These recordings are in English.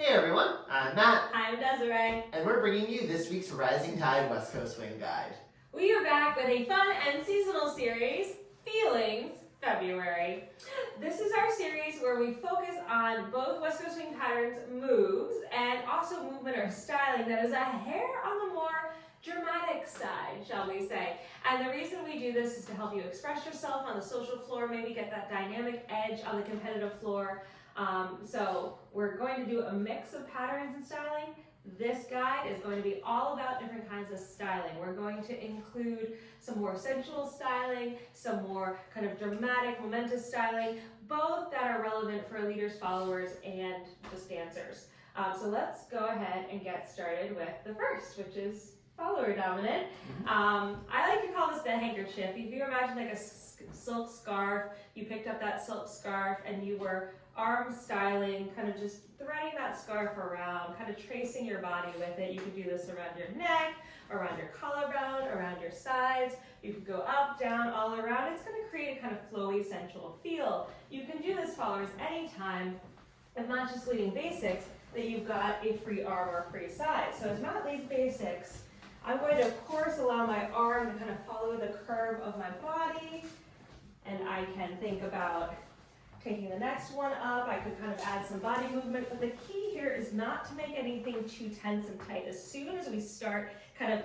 Hey everyone, I'm Matt, I'm Desiree, and we're bringing you this week's Rising Tide West Coast Swing Guide. we are back with a fun and seasonal series, Feelings February. This is our series where we focus on both West Coast Swing patterns moves and also movement or styling that is a hair on the more dramatic side, shall we say. And the reason we do this is to help you express yourself on the social floor, maybe get that dynamic edge on the competitive floor. So we're going to do a mix of patterns and styling. This guide is going to be all about different kinds of styling. We're going to include some more sensual styling, some more kind of dramatic, momentous styling, both that are relevant for leaders, followers, and just dancers. So let's go ahead and get started with the first, which is follower dominant. I like to call this the handkerchief. If you imagine like a silk scarf, you picked up that silk scarf and you were arm styling, kind of just threading that scarf around, kind of tracing your body with it. You can do this around your neck, around your collarbone, around your sides. You can go up, down, all around. It's going to create a kind of flowy, sensual feel. You can do this, followers, anytime, if not just leading basics, that you've got a free arm or free side. So as Matt leads basics, I'm going to, of course, allow my arm to kind of follow the curve of my body, and I can think about taking the next one up. I could kind of add some body movement, but the key here is not to make anything too tense and tight. As soon as we start kind of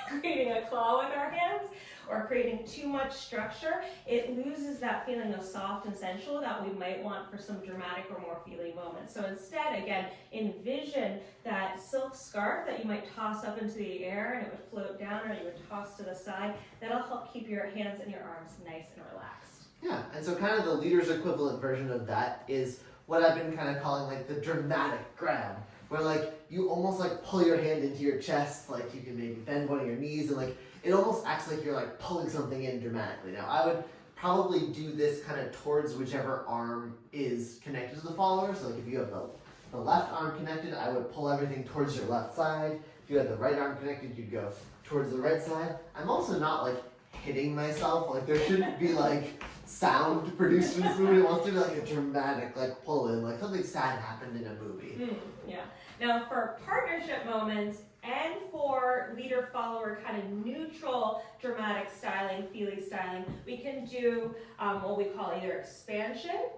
creating a claw with our hands or creating too much structure, it loses that feeling of soft and sensual that we might want for some dramatic or more feeling moments. So instead, again, envision that silk scarf that you might toss up into the air and it would float down, or you would toss to the side. That'll help keep your hands and your arms nice and relaxed. Yeah, and so kind of the leader's equivalent version of that is what I've been kind of calling like the dramatic grab, where like you almost like pull your hand into your chest, like you can maybe bend one of your knees, and like it almost acts like you're like pulling something in dramatically. Now I would probably do this kind of towards whichever arm is connected to the follower. So like if you have the left arm connected, I would pull everything towards your left side. If you have the right arm connected, you'd go towards the right side. I'm also not like hitting myself, like there shouldn't be like sound produced in this movie. It wants to be like a dramatic like pull in, like something sad happened in a movie. Yeah. Now for partnership moments and for leader follower kind of neutral dramatic styling, feely styling, we can do what we call either expansion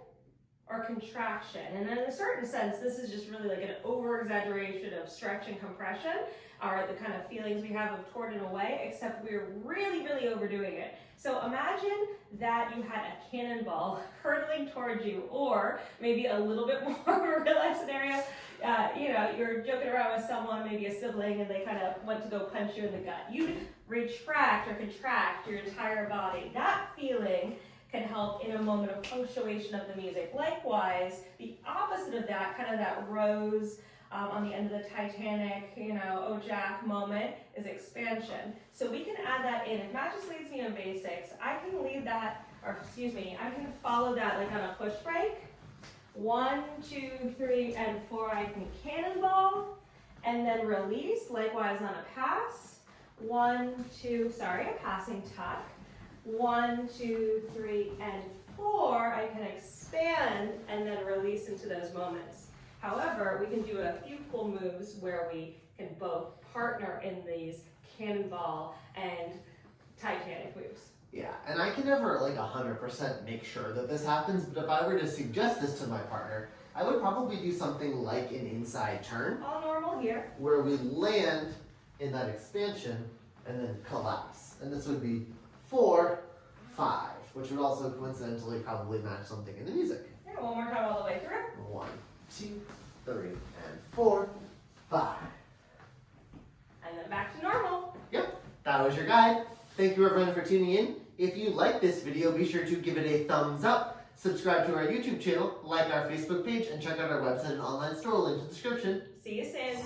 or contraction. And in a certain sense, this is just really like an over-exaggeration of stretch and compression, are the kind of feelings we have of toward and away, except we're really, really overdoing it. So imagine that you had a cannonball hurtling towards you, or maybe a little bit more of a real life scenario. You're joking around with someone, maybe a sibling, and they kind of went to go punch you in the gut. You'd retract or contract your entire body. That feeling can help in a moment of punctuation of the music. Likewise, the opposite of that, kind of that rose on the end of the Titanic, oh Jack moment, is expansion. So we can add that in. If Matt just leads me in basics, I can lead that, I can follow that like on a push break. 1, 2, 3, and 4, I can cannonball, and then release, likewise on a pass. A passing tuck. 1, 2, 3, and 4, I can expand and then release into those moments. However, we can do a few cool moves where we can both partner in these cannonball and Titanic moves. Yeah, and I can never like 100% make sure that this happens, but if I were to suggest this to my partner, I would probably do something like an inside turn. All normal here. Where we land in that expansion and then collapse. And this would be 4, 5, which would also coincidentally probably match something in the music. Yeah, one more time all the way through. 1, 2, 3, and 4, 5. And then back to normal. Yep, that was your guide. Thank you everyone for tuning in. If you like this video, be sure to give it a thumbs up, subscribe to our YouTube channel, like our Facebook page, and check out our website and online store link in the description. See you soon.